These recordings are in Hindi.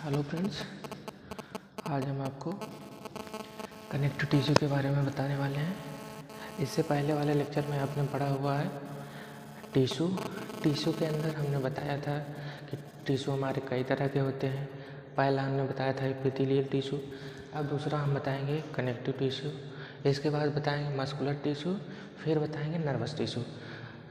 हेलो फ्रेंड्स, आज हम आपको कनेक्टिव टिश्यू के बारे में बताने वाले हैं। इससे पहले वाले लेक्चर में आपने पढ़ा हुआ है टिश्यू। टिश्यू के अंदर हमने बताया था कि टिश्यू हमारे कई तरह के होते हैं। पहला हमने बताया था एपिथेलियल टिश्यू। अब दूसरा हम बताएंगे कनेक्टिव टिश्यू। इसके बाद बताएंगे मस्कुलर टिश्यू, फिर बताएंगे नर्वस टिश्यू।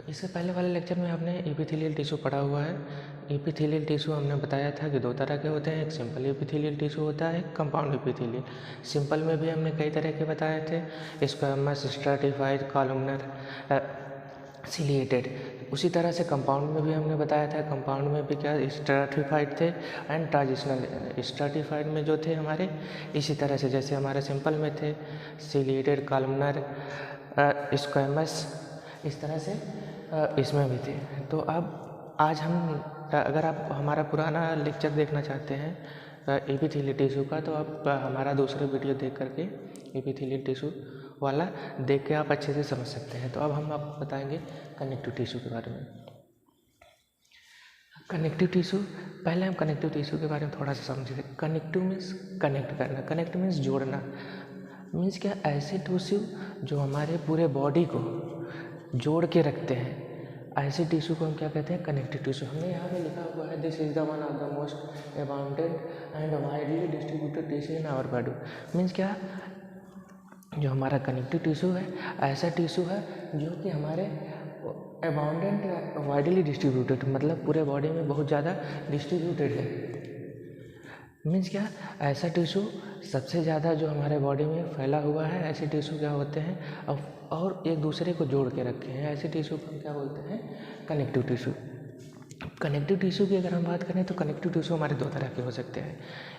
इससे पहले वाले लेक्चर में आपने एपिथेलियल टिश्यू पढ़ा हुआ है। एपिथेलियल टिश्यू हमने बताया था कि दो तरह के होते हैं, एक सिंपल एपिथेलियल टिश्यू होता है, एक कंपाउंड एपिथेलियल। सिंपल में भी हमने कई तरह के बताए थे, स्क्वैमस, स्ट्रैटिफाइड, कॉलमनर, सिलिएटेड। उसी तरह से कंपाउंड में भी हमने बताया था। कंपाउंड में भी क्या स्ट्रैटिफाइड थे एंड ट्रांजिशनल। स्ट्रैटिफाइड में जो थे हमारे इसी तरह से जैसे हमारे सिंपल में थे, सिलिएटेड, कॉलमनर, स्क्वैमस, इस तरह से इसमें भी थे। तो अब आज हम अगर आप हमारा पुराना लेक्चर देखना चाहते हैं एपिथेलियल टिश्यू का, तो आप हमारा दूसरे वीडियो देख करके एपिथेलियल टिश्यू वाला देख के आप अच्छे से समझ सकते हैं। तो अब हम आपको बताएंगे कनेक्टिव टिश्यू के बारे में। कनेक्टिव टिश्यू, पहले हम कनेक्टिव टिश्यू के बारे में थोड़ा सा समझते हैं। कनेक्टिव मीन्स कनेक्ट करना, कनेक्ट मीन्स जोड़ना। मीन्स क्या, ऐसे टिश्यू जो हमारे पूरे बॉडी को जोड़ के रखते हैं, ऐसे टिश्यू को हम क्या कहते हैं, कनेक्टिव टिश्यू। हमने यहाँ पे लिखा हुआ है this is the one of the most abounded and widely distributed tissue in our body. Means क्या, जो हमारा कनेक्टिव टिश्यू है ऐसा टिश्यू है जो कि हमारे अबाउंडेंट वाइडली डिस्ट्रीब्यूटेड, मतलब पूरे बॉडी में बहुत ज़्यादा डिस्ट्रीब्यूटेड है। मीन्स क्या, ऐसा टिश्यू सबसे ज़्यादा जो हमारे बॉडी में फैला हुआ है, ऐसे टिश्यू क्या होते हैं और एक दूसरे को जोड़ के रखे हैं, ऐसे टिश्यू को हम क्या बोलते हैं, कनेक्टिव टिश्यू। कनेक्टिव टिश्यू की अगर हम बात करें तो कनेक्टिव टिश्यू हमारे दो तरह के हो सकते हैं,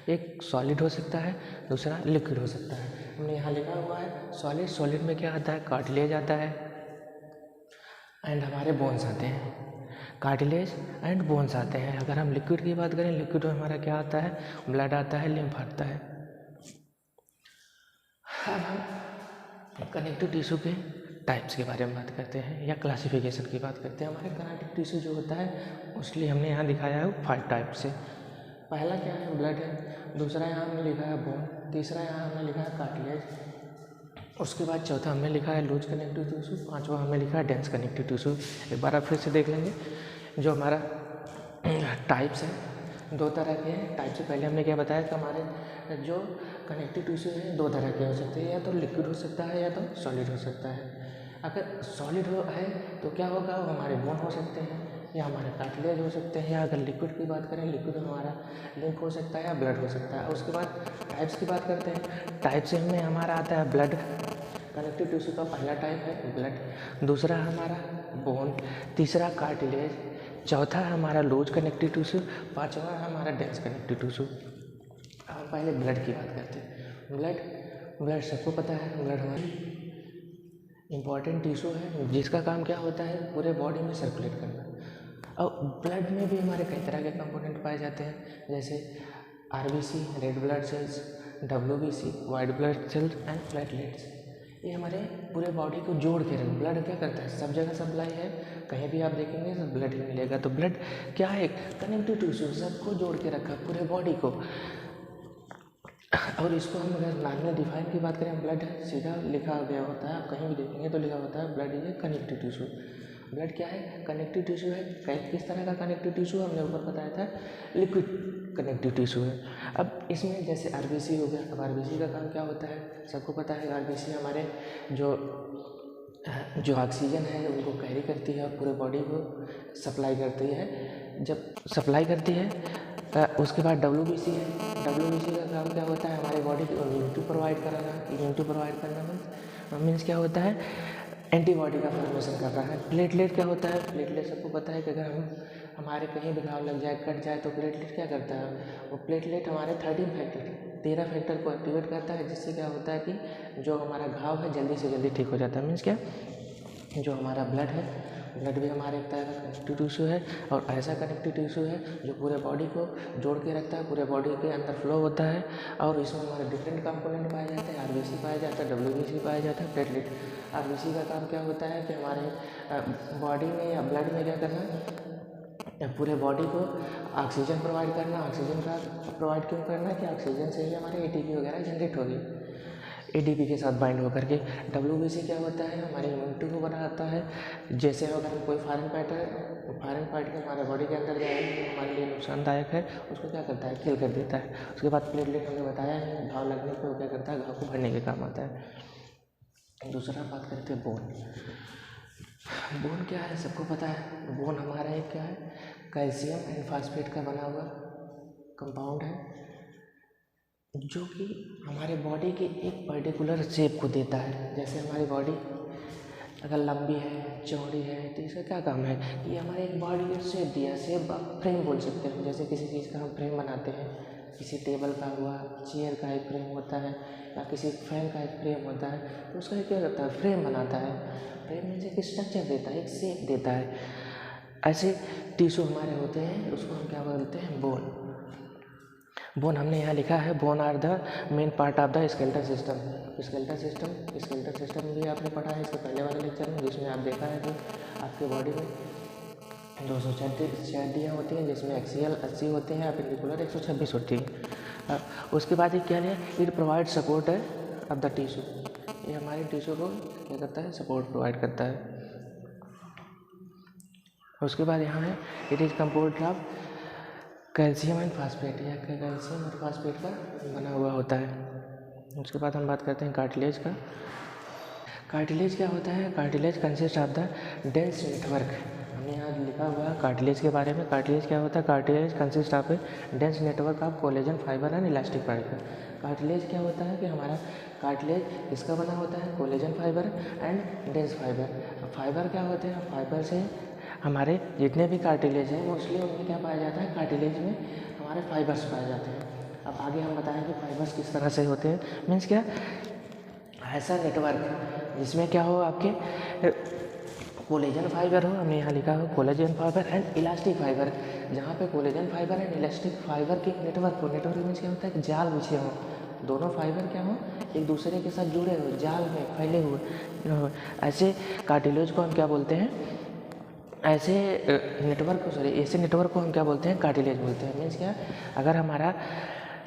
एक सॉलिड हो सकता है, दूसरा लिक्विड हो सकता है। हमने यहाँ लिखा हुआ है सॉलिड। सॉलिड में क्या आता है, कार्टिलेज आता है एंड हमारे बोन्स आते हैं, कार्टिलेज एंड बोन्स आते हैं। अगर हम लिक्विड की बात करें, लिक्विड में हमारा क्या आता है, ब्लड आता है, लिम्फ आता है। अब हम कनेक्टिव टिश्यू के टाइप्स के बारे में बात करते हैं या क्लासिफिकेशन की बात करते हैं। हमारे कनेक्टिव टिश्यू जो होता है मोस्टली हमने यहाँ दिखाया है 5 टाइप से। पहला क्या है, ब्लड है। दूसरा यहाँ हमने लिखा है बोन। तीसरा यहाँ हमने लिखा है कार्टिलेज। उसके बाद चौथा हमने लिखा है लूज कनेक्टिव टिश्यू। पांचवा हमने लिखा है डेंस कनेक्टिव टिश्यू। एक बार आप फिर से देख लेंगे। जो हमारा टाइप्स है दो तरह के हैं। टाइप से पहले हमने क्या बताया कि हमारे जो कनेक्टिव टिश्यू है दो तरह के हो सकते हैं, या तो लिक्विड हो सकता है या तो सॉलिड हो सकता है। अगर सॉलिड है तो क्या होगा, वो हमारे बोन हो सकते हैं या हमारे कार्टिलेज हो सकते हैं, या अगर लिक्विड की बात करें, लिक्विड हमारा लिम्फ हो सकता है या ब्लड हो सकता है। उसके बाद टाइप्स की बात करते हैं। टाइप से हमें हमारा आता है ब्लड। कनेक्टिव टिश्यू का पहला टाइप है ब्लड, दूसरा हमारा बोन, तीसरा कार्टिलेज, चौथा है हमारा लूज कनेक्टिव टिश्यू, पांचवा है हमारा डेंस कनेक्टिव टिश्यू। हम पहले ब्लड की बात करते हैं। ब्लड सबको पता है, ब्लड हमारी इम्पॉर्टेंट टिश्यू है जिसका काम क्या होता है, पूरे बॉडी में सर्कुलेट करना। और ब्लड में भी हमारे कई तरह के कंपोनेंट पाए जाते हैं, जैसे RBC, red blood cells, WBC, white blood cells and platelets. ये हमारे पूरे बॉडी को जोड़ के रख। ब्लड क्या करता है, सब जगह सप्लाई है, कहीं भी आप देखेंगे तो ब्लड ही मिलेगा। तो ब्लड क्या है, कनेक्टिव टिश्यू, सबको जोड़ के रखा पूरे बॉडी को। और इसको हम अगर नॉर्मल डिफाइन की बात करें, ब्लड सीधा लिखा गया होता है, आप कहीं भी देखेंगे तो लिखा होता है blood is a connective tissue. Blood क्या है, कनेक्टिव टिश्यू है। किस तरह का कनेक्टिव टिश्यू हमने ऊपर बताया था, लिक्विड कनेक्टिव टिश्यू है। अब इसमें जैसे आरबीसी हो गया। अब आरबीसी का काम क्या होता है, सबको पता है आरबीसी हमारे जो ऑक्सीजन है उनको कैरी करती है और पूरे बॉडी को सप्लाई करती है। जब सप्लाई करती है उसके बाद डब्ल्यूबीसी है। डब्ल्यूबीसी का काम क्या होता है, हमारे बॉडी को इम्यूनिटी प्रोवाइड कराना। इम्यूनिटी प्रोवाइड करना मीन्स क्या होता है, एंटीबॉडी का फॉर्मेशन कर रहा है। प्लेटलेट क्या होता है, प्लेटलेट सबको पता है कि अगर हमारे कहीं भी घाव लग जाए, कट जाए, तो प्लेटलेट क्या करता है, वो प्लेटलेट हमारे 13 फैक्टर को एक्टिवेट करता है, जिससे क्या होता है कि जो हमारा घाव है जल्दी से जल्दी ठीक हो जाता है। मीन्स क्या, जो हमारा ब्लड है, ब्लड भी हमारे एक तरह का कनेक्टिव टिश्यू है और ऐसा कनेक्टिव टिश्यू है जो पूरे बॉडी को जोड़ के रखता है, पूरे बॉडी के अंदर फ्लो होता है। और इसमें हमारे डिफरेंट कंपोनेंट पाए जाते हैं। आरबीसी पाया जाता है, डब्ल्यूबीसी पाया जाता है, प्लेटलेट। आरबीसी का काम क्या होता है कि हमारे बॉडी में या ब्लड में क्या करना, पूरे बॉडी को ऑक्सीजन प्रोवाइड करना। ऑक्सीजन का प्रोवाइड क्यों करना है कि ऑक्सीजन से ही हमारे एटीपी वगैरह जनरेट होगी एडीपी के साथ बाइंड होकर के। डब्ल्यूबीसी क्या होता है, हमारी इम्यूनिटी को बनाता है। जैसे अगर कोई फॉरेन पार्टिकल हमारे बॉडी के अंदर जाएगा हमारे लिए नुकसानदायक है, उसको क्या करता है, किल कर देता है। उसके बाद प्लेटलेट हमने बताया है, घाव लगने पर वो क्या करता है, घाव को भरने के काम आता है। दूसरा बात करते हैं बोन। बोन क्या है, सबको पता है। बोन हमारा एक क्या है, कैल्शियम एंड फास्फेट का बना हुआ कंपाउंड है, जो कि हमारे बॉडी के एक पर्टिकुलर शेप को देता है। जैसे हमारी बॉडी अगर लंबी है, चौड़ी है, तो इसका क्या काम है कि हमारे एक बॉडी को शेप दिया। शेप फ्रेम बोल सकते हैं। जैसे किसी चीज़ का हम फ्रेम बनाते हैं, किसी टेबल का हुआ, चेयर का एक फ्रेम होता है, या किसी फैन का एक फ्रेम होता है, तो उसका क्या करता है, फ्रेम बनाता है। फ्रेम में से एक स्ट्रक्चर देता है, एक शेप देता है। ऐसे टिश्यू हमारे होते हैं, उसको हम क्या बोलते हैं, बोन। बोन हमने यहाँ लिखा है, bone are the main part of the skeletal system. Skeletal system भी आपने पढ़ा है इसके पहले वाले लेक्चर में, जिसमें आप देखा है कि आपके बॉडी में 236 हड्डियाँ होती हैं, जिसमें एक्सियल 80 होते हैं, एपिंडिकुलर 126 होती है। उसके बाद ये क्या है, इट प्रोवाइड सपोर्ट है ऑफ द टिश्यू। ये हमारे टिश्यू को क्या करता है, सपोर्ट प्रोवाइड करता है। उसके बाद यहाँ है, it is composed of calcium and phosphate, या कैल्शियम और फास्फेट का बना हुआ होता है। उसके बाद हम बात करते हैं कार्टिलेज का। कार्टिलेज क्या होता है, cartilage consist of the dense network. हमने यहाँ लिखा हुआ है कार्टिलेज के बारे में। कार्टिलेज क्या होता है, cartilage consist of A dense network of collagen fibre and elastic fibre. Cartilage क्या होता है कि हमारा कार्टिलेज इसका बना होता है, collagen fibre and dense fibre. Fibre क्या होते हैं, फाइबर से हमारे जितने भी कार्टिलेज हैं मोस्टली उनमें क्या पाया जाता है, कार्टिलेज में हमारे फाइबर्स पाए जाते हैं। अब आगे हम बताएंगे फाइबर्स किस तरह से होते हैं। मीन्स क्या, ऐसा नेटवर्क जिसमें क्या हो, आपके कोलेजन फाइबर हो, हमने यहाँ लिखा हो collagen fibre and elastic fibre. जहाँ पे collagen fibre and elastic fibre के नेटवर्क मीन्स क्या होता है कि जाल बिछे हो, दोनों फाइबर क्या हो, एक दूसरे के साथ जुड़े हुए, जाल में फैले हुए, ऐसे कार्टिलेज को हम क्या बोलते हैं, ऐसे नेटवर्क को हम क्या बोलते हैं, कार्टिलेज बोलते हैं। मीन्स क्या, अगर हमारा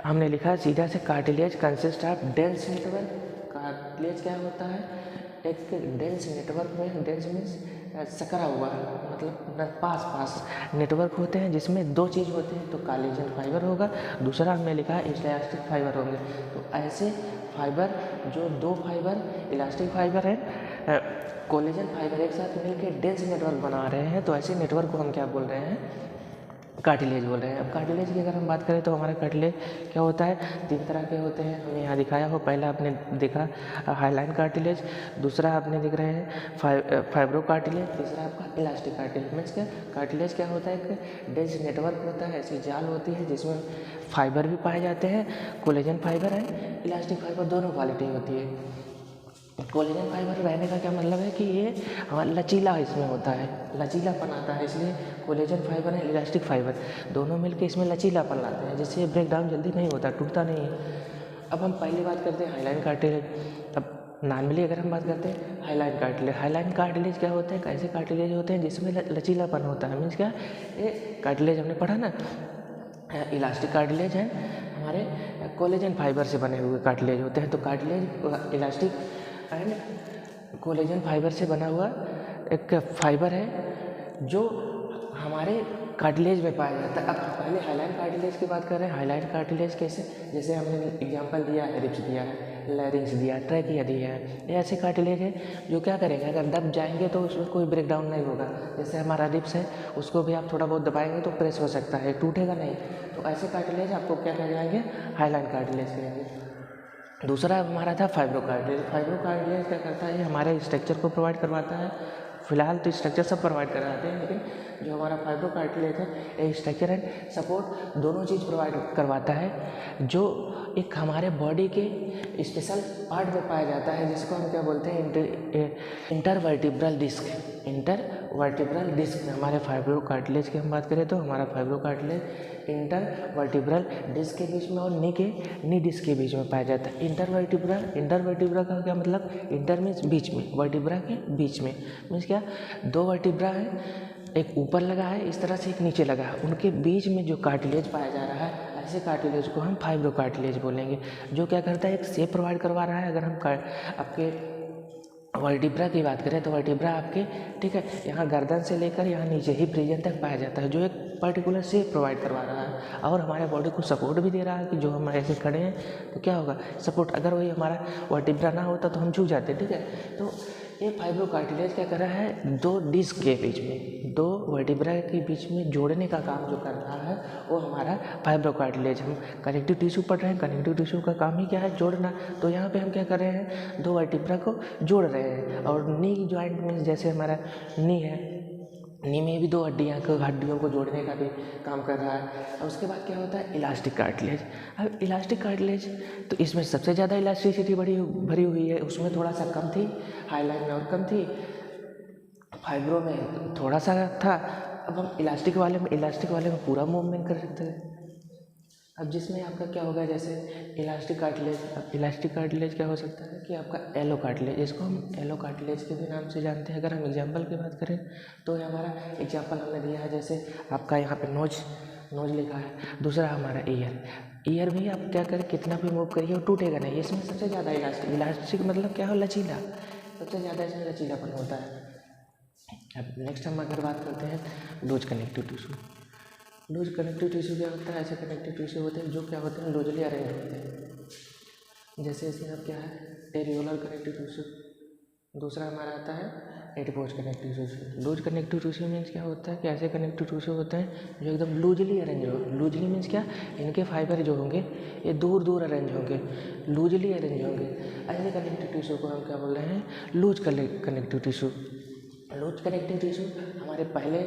हमने लिखा सीधा से, cartilage consist of dense network. Cartilage क्या होता है, एक डेंस नेटवर्क में, डेंस मीन्स सकरा हुआ, मतलब पास नेटवर्क होते हैं, जिसमें दो चीज़ होते हैं, तो कोलेजन फाइबर होगा, दूसरा हमने लिखा है इलास्टिक फाइबर होंगे। तो ऐसे फाइबर जो दो फाइबर इलास्टिक फाइबर है, कोलेजन फाइबर एक साथ मिलकर डेंस नेटवर्क बना रहे हैं, तो ऐसे नेटवर्क को हम क्या बोल रहे हैं, कार्टिलेज बोल रहे हैं। अब कार्टिलेज की अगर हम बात करें तो हमारा कार्टिलेज क्या होता है, 3 तरह के होते हैं, हमने यहाँ दिखाया हो। पहला आपने देखा हाईलाइन कार्टिलेज, दूसरा आपने दिख रहे हैं फाइब्रो कार्टिलेज, तीसरा आपका इलास्टिक कार्टिलेज। मीन्स क्या, कार्टिलेज क्या होता है, एक डेंस नेटवर्क होता है, ऐसी जाल होती है जिसमें फाइबर भी पाए जाते हैं, कोलेजन फाइबर है, इलास्टिक फाइबर, दोनों क्वालिटी होती है। कोलेजन फाइबर रहने का क्या मतलब है कि ये लचीला इसमें होता है, लचीलापन आता है, इसलिए कोलेजन फाइबर है, इलास्टिक फाइबर दोनों मिलकर इसमें लचीलापन लाते हैं, जिससे ब्रेक डाउन जल्दी नहीं होता, टूटता नहीं है। अब हम पहली बात करते हैं हाईलाइन कार्टिलेज। अब नॉर्मली अगर हम बात करते हैं हाईलाइन कार्टिलेज क्या होते हैं, ऐसे कार्टिलेज होते हैं जिसमें लचीलापन होता है। मीन्स क्या, ये कार्टिलेज हमने पढ़ा ना, इलास्टिक कार्टिलेज है, हमारे कोलेजन फाइबर से बने हुए कार्टिलेज होते हैं। तो cartilage elastic and collagen fibre से बना हुआ एक फाइबर है जो हमारे कार्टिलेज में पाया जाता है। अब पहले हाईलाइन कार्टिलेज की बात कर रहे हैं। हाईलाइन कार्टिलेज कैसे, जैसे हमने एग्जांपल दिया है, रिब्स दिया है, लैरिंग्स दिया, ट्रैकिया दिया है, ये ऐसे कार्टिलेज है जो क्या करेंगे, अगर दब जाएंगे तो उसमें कोई ब्रेक डाउन नहीं होगा। जैसे हमारा रिब्स है, उसको भी आप थोड़ा बहुत दबाएंगे तो प्रेस हो सकता है, टूटेगा नहीं। तो ऐसे कार्टिलेज आपको क्या कह जाएंगे, हाईलाइन कार्टिलेज कहेंगे। दूसरा हमारा था फाइब्रो कार्टिलेज। फाइब्रो कार्टिलेज क्या करता है, हमारे स्ट्रक्चर को प्रोवाइड करवाता है। फिलहाल तो स्ट्रक्चर सब प्रोवाइड कराते हैं, लेकिन जो हमारा फाइब्रो कार्टिलेज है, ये स्ट्रक्चर एंड सपोर्ट दोनों चीज़ प्रोवाइड करवाता है, जो एक हमारे बॉडी के स्पेशल पार्ट में पाया जाता है, जिसको हम क्या बोलते हैं, इंटरवर्टिब्रल डिस्क। इंटरवर्टिब्रल डिस्क हमारे फाइब्रो कार्टिलेज की हम बात करें तो हमारा फाइब्रो कार्टिलेज इंटरवर्टिब्रल डिस्क के बीच में और नी डिस्क के बीच में पाया जाता है। इंटरवर्टिब्रा का क्या मतलब, इंटर मीन्स बीच में, वर्टिब्रा के बीच में। मीन्स क्या, दो वर्टिब्रा है, एक ऊपर लगा है इस तरह से, एक नीचे लगा है, उनके बीच में जो कार्टिलेज पाया जा रहा है, ऐसे कार्टिलेज को हम फाइब्रो कार्टिलेज बोलेंगे, जो क्या करता है, एक शेप प्रोवाइड करवा रहा है। अगर हम आपके वर्टिब्रा की बात करें तो वर्टिब्रा आपके, ठीक है, यहाँ गर्दन से लेकर यहाँ नीचे ही प्रीजन तक पाया जाता है, जो एक पर्टिकुलर शेप प्रोवाइड करवा रहा है और हमारे बॉडी को सपोर्ट भी दे रहा है कि जो हम ऐसे खड़े हैं तो क्या होगा, सपोर्ट। अगर वही हमारा वर्टिब्रा ना होता तो हम झुक जाते, ठीक है। तो ये फाइब्रो कार्टिलेज क्या कर रहा है, दो डिस्क के बीच में, दो वर्टिब्रा के बीच में जोड़ने का काम जो कर रहा है वो हमारा फाइब्रो कार्टिलेज। हम कनेक्टिव टिश्यू पढ़ रहे हैं, कनेक्टिव टिश्यू का काम ही क्या है, जोड़ना। तो यहाँ पे हम क्या कर रहे हैं, दो वर्टिब्रा को जोड़ रहे हैं। और नी जॉइंट में जैसे हमारा नी है, नी में भी दो हड्डियों को जोड़ने का भी काम कर रहा है। और उसके बाद क्या होता है, इलास्टिक कार्टिलेज। अब इलास्टिक कार्टिलेज तो इसमें सबसे ज़्यादा इलास्टिसिटी भरी हुई है, उसमें थोड़ा सा कम थी, हाईलाइन में और कम थी, फाइब्रो में थोड़ा सा था। अब हम इलास्टिक वाले में पूरा मूवमेंट कर सकते हैं। अब जिसमें आपका क्या होगा, जैसे इलास्टिक कार्टिलेज, अब इलास्टिक कार्टिलेज क्या हो सकता है कि आपका एलो कार्टिलेज, इसको हम एलो कार्टिलेज के भी नाम से जानते हैं। अगर हम एग्जांपल की बात करें तो ये हमारा एग्जांपल हमने दिया है, जैसे आपका यहाँ पे नोज लिखा है, दूसरा हमारा ईयर भी आप क्या करें, कितना भी मूव करिए वो टूटेगा नहीं। इसमें सबसे ज़्यादा इलास्टिक मतलब क्या हो, लचीला, सबसे ज़्यादा इसमें लचीलापन होता है। अब नेक्स्ट हम अगर बात करते हैं loose connective tissue. Loose connective tissue क्या होता है, ऐसे कनेक्टिव टिश्यू होते हैं जो क्या होते हैं, लूजली अरेंज होते हैं। जैसे इसमें अब क्या है, एरियोलर कनेक्टिव टिश्यू, दूसरा हमारा आता है adipose connective tissue. Loose connective tissue means क्या होता है कि ऐसे कनेक्टिव टिश्यू होते हैं जो एकदम लूजली अरेंज हो। लूजली मीन्स क्या, इनके फाइबर जो होंगे ये दूर दूर अरेंज होंगे, लूजली अरेंज होंगे। ऐसे कनेक्टिव टिश्यू को हम क्या बोल रहे हैं, loose connective tissue. Loose connective tissue हमारे पहले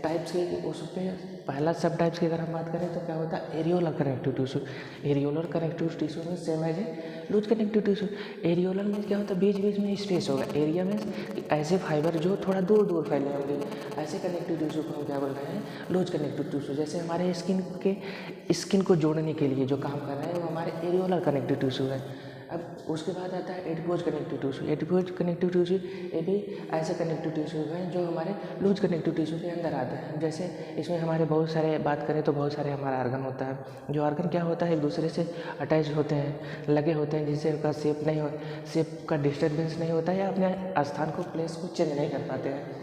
टाइप्स के, उस पर पहला सब टाइप्स की अगर हम बात करें तो क्या होता है, areolar connective tissue. Areolar connective tissue में same as loose connective tissue. Areolar में क्या होता है, बीच बीच में स्पेस होगा। एरिया में ऐसे फाइबर जो थोड़ा दूर दूर फैले होंगे, ऐसे कनेक्टिव टिश्यू को हम क्या बोल रहे हैं, लूज कनेक्टिव टिश्यू। जैसे हमारे स्किन को जोड़ने के लिए जो काम कर रहे हैं वो हमारे एरियोलर कनेक्टिव टिश्यू है। अब उसके बाद आता है adipose connective tissue. Adipose connective tissue ये भी ऐसे कनेक्टिव टिश्यू हैं जो हमारे लूज कनेक्टिव टिश्यू के अंदर आते हैं। जैसे इसमें हमारे बहुत सारे बात करें तो बहुत सारे हमारा आर्गन होता है, जो आर्गन क्या होता है, एक दूसरे से अटैच होते हैं, लगे होते हैं, जिससे उनका शेप का डिस्टर्बेंस नहीं होता है या अपने स्थान को, प्लेस को चेंज नहीं कर पाते हैं।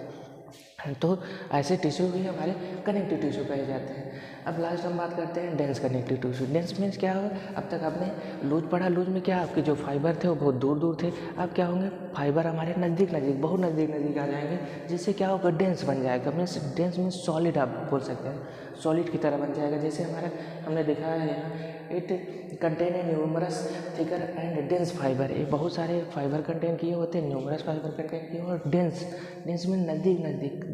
तो ऐसे टिश्यू भी हमारे कनेक्टिव टिश्यू कहे जाते हैं। अब लास्ट हम बात करते हैं dense connective tissue. Dense means क्या होगा, अब तक आपने लूज पढ़ा, लूज में क्या आपके जो फाइबर थे वो बहुत दूर दूर थे, अब क्या होंगे, फाइबर हमारे नज़दीक बहुत नज़दीक आ जाएंगे, जिससे क्या होगा, डेंस बन जाएगा। मीन्स डेंस मीन्स सॉलिड आप बोल सकते हैं, सॉलिड की तरह बन जाएगा। जैसे हमारा हमने देखा है यहाँ, it contain a numerous thicker and dense fibre. ये बहुत सारे फाइबर कंटेन किए होते हैं, न्यूमरस फाइबर कंटेन किए, और डेंस में नज़दीक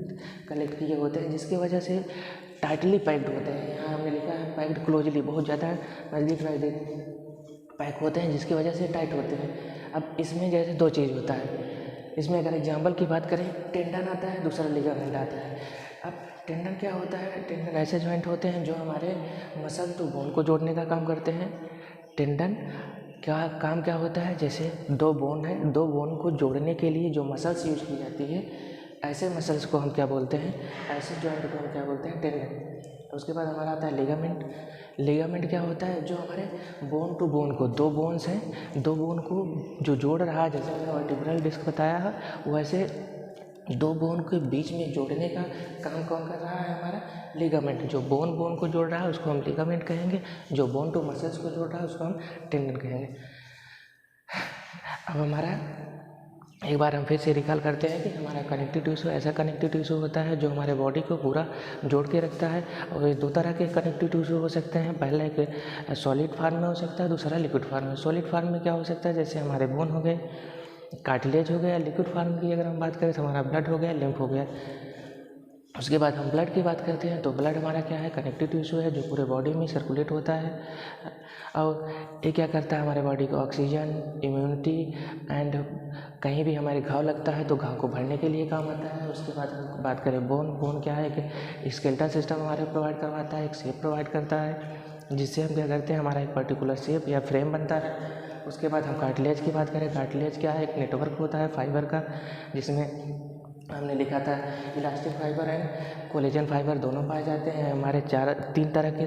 कलेक्ट किए होते हैं, जिसकी वजह से टाइटली पैक्ड होते हैं। यहाँ हमने लिखा है पैक्ड क्लोजली, बहुत ज़्यादा नज़दीक पैक होते हैं, जिसकी वजह से टाइट होते हैं। अब इसमें जैसे दो चीज़ होता है, इसमें अगर एग्जाम्पल की बात करें, टेंडन आता है, दूसरा लिगामेंट आता है। अब टेंडन क्या होता है, टेंडन ऐसे जॉइंट होते हैं जो हमारे मसल टू बोन को जोड़ने का काम करते हैं। टेंडन का काम क्या होता है, जैसे दो बोन है, दो बोन को जोड़ने के लिए जो मसल्स यूज की जाती है, ऐसे मसल्स को हम क्या बोलते हैं, ऐसे जॉइंट को हम क्या बोलते हैं, टेंडन। उसके बाद हमारा आता है लिगामेंट। लिगामेंट क्या होता है, जो हमारे बोन टू बोन को, दो बोन्स हैं, दो बोन को जो जोड़ रहा है, जैसे मैंने वर्टिब्रल डिस्क बताया है, वैसे दो बोन के बीच में जोड़ने का काम कौन कर रहा है, हमारा लिगामेंट। जो बोन को जोड़ रहा है उसको हम लिगामेंट कहेंगे, जो बोन टू मसल्स को जोड़ रहा है उसको हम टेंडन कहेंगे। अब हमारा एक बार हम फिर से रिकॉल करते हैं कि हमारा कनेक्टिव टिश्यू ऐसा कनेक्टिव टिश्यू होता है जो हमारे बॉडी को पूरा जोड़ के रखता है। और दो तरह के कनेक्टिव टिश्यू हो सकते हैं, पहला एक सॉलिड फॉर्म में हो सकता है, दूसरा लिक्विड फॉर्म में। सॉलिड फॉर्म में क्या हो सकता है, जैसे हमारे बोन हो गए, कार्टिलेज हो गया। लिक्विड फॉर्म की अगर हम बात करें तो हमारा ब्लड हो गया, लिम्फ हो गया। उसके बाद हम ब्लड की बात करते हैं तो ब्लड हमारा क्या है, कनेक्टिव टिश्यू है जो पूरे बॉडी में सर्कुलेट होता है, और ये क्या करता है, हमारे बॉडी को ऑक्सीजन, इम्यूनिटी एंड कहीं भी हमारे घाव लगता है तो घाव को भरने के लिए काम आता है। उसके बाद हम बात करें बोन क्या है कि स्केलेटल सिस्टम हमारे प्रोवाइड करवाता है, एक शेप प्रोवाइड करता है, जिससे हम क्या करते हैं, हमारा एक पर्टिकुलर शेप या फ्रेम बनता है। उसके बाद हम कार्टिलेज की बात करें, कार्टिलेज क्या है, एक नेटवर्क होता है फाइबर का, जिसमें हमने लिखा था elastic fibre and collagen fibre दोनों पाए जाते हैं हमारे 3 तरह के,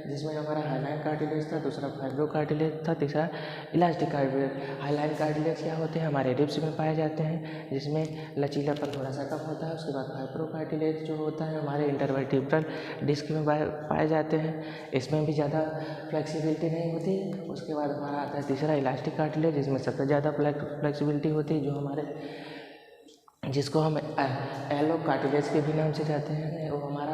जिसमें हमारा हाइलाइन कार्टिलेज था, दूसरा फाइब्रो कार्टिलेज था, तीसरा इलास्टिक कार्टिलेज। हाइलाइन कार्टिलेज क्या होते हैं, हमारे रिब्स में पाए जाते हैं, जिसमें लचीलापन थोड़ा सा कम होता है। उसके बाद फाइब्रो कार्टिलेज जो होता है हमारे इंटरवर्टिब्रल डिस्क में पाए जाते हैं, इसमें भी ज़्यादा फ्लेक्सिबिलिटी नहीं होती। उसके बाद हमारा आता है तीसरा इलास्टिक कार्टिलेज, जिसमें सबसे ज़्यादा फ्लेक्सिबिलिटी होती है, जिसको हम एलो कार्टिलेज के भी नाम से जानते हैं। वो हमारा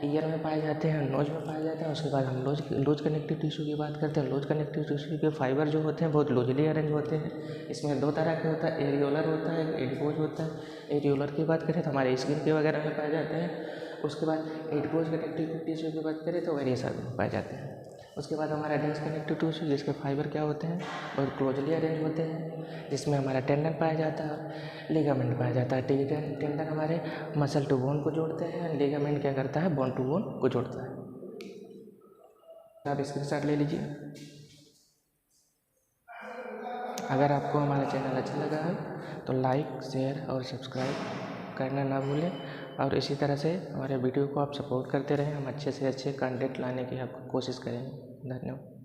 ईयर में पाए जाते हैं, नोज में पाए जाते हैं। उसके बाद हम लूज कनेक्टिव टिश्यू की बात करते हैं। लूज कनेक्टिव टिश्यू के फाइबर जो होते हैं बहुत लूजली अरेंज होते हैं। इसमें 2 तरह के होता है, एरियोलर होता है, एडिपोज होता है। एरियोलर की बात करें तो हमारे स्किन के वगैरह में पाए जाते हैं। उसके बाद एडिपोज कनेक्टिव टिश्यू की बात करें तो वेरिएशन में पाए जाते हैं। उसके बाद हमारा डेंस कनेक्टिव टिश्यू, जिसके फाइबर क्या होते हैं बहुत क्लोजली अरेंज होते हैं, जिसमें हमारा टेंडन पाया जाता है, लिगामेंट पाया जाता है। टेंडन हमारे मसल टू बोन को जोड़ते हैं, लिगामेंट क्या करता है बोन टू बोन को जोड़ता है। आप स्क्रीनशॉट ले लीजिए। अगर आपको हमारा चैनल अच्छा लगा है तो लाइक, शेयर और सब्सक्राइब करना ना भूलें, और इसी तरह से हमारे वीडियो को आप सपोर्ट करते रहें। हम अच्छे से अच्छे कंटेंट लाने की आपको कोशिश करेंगे। धन्यवाद।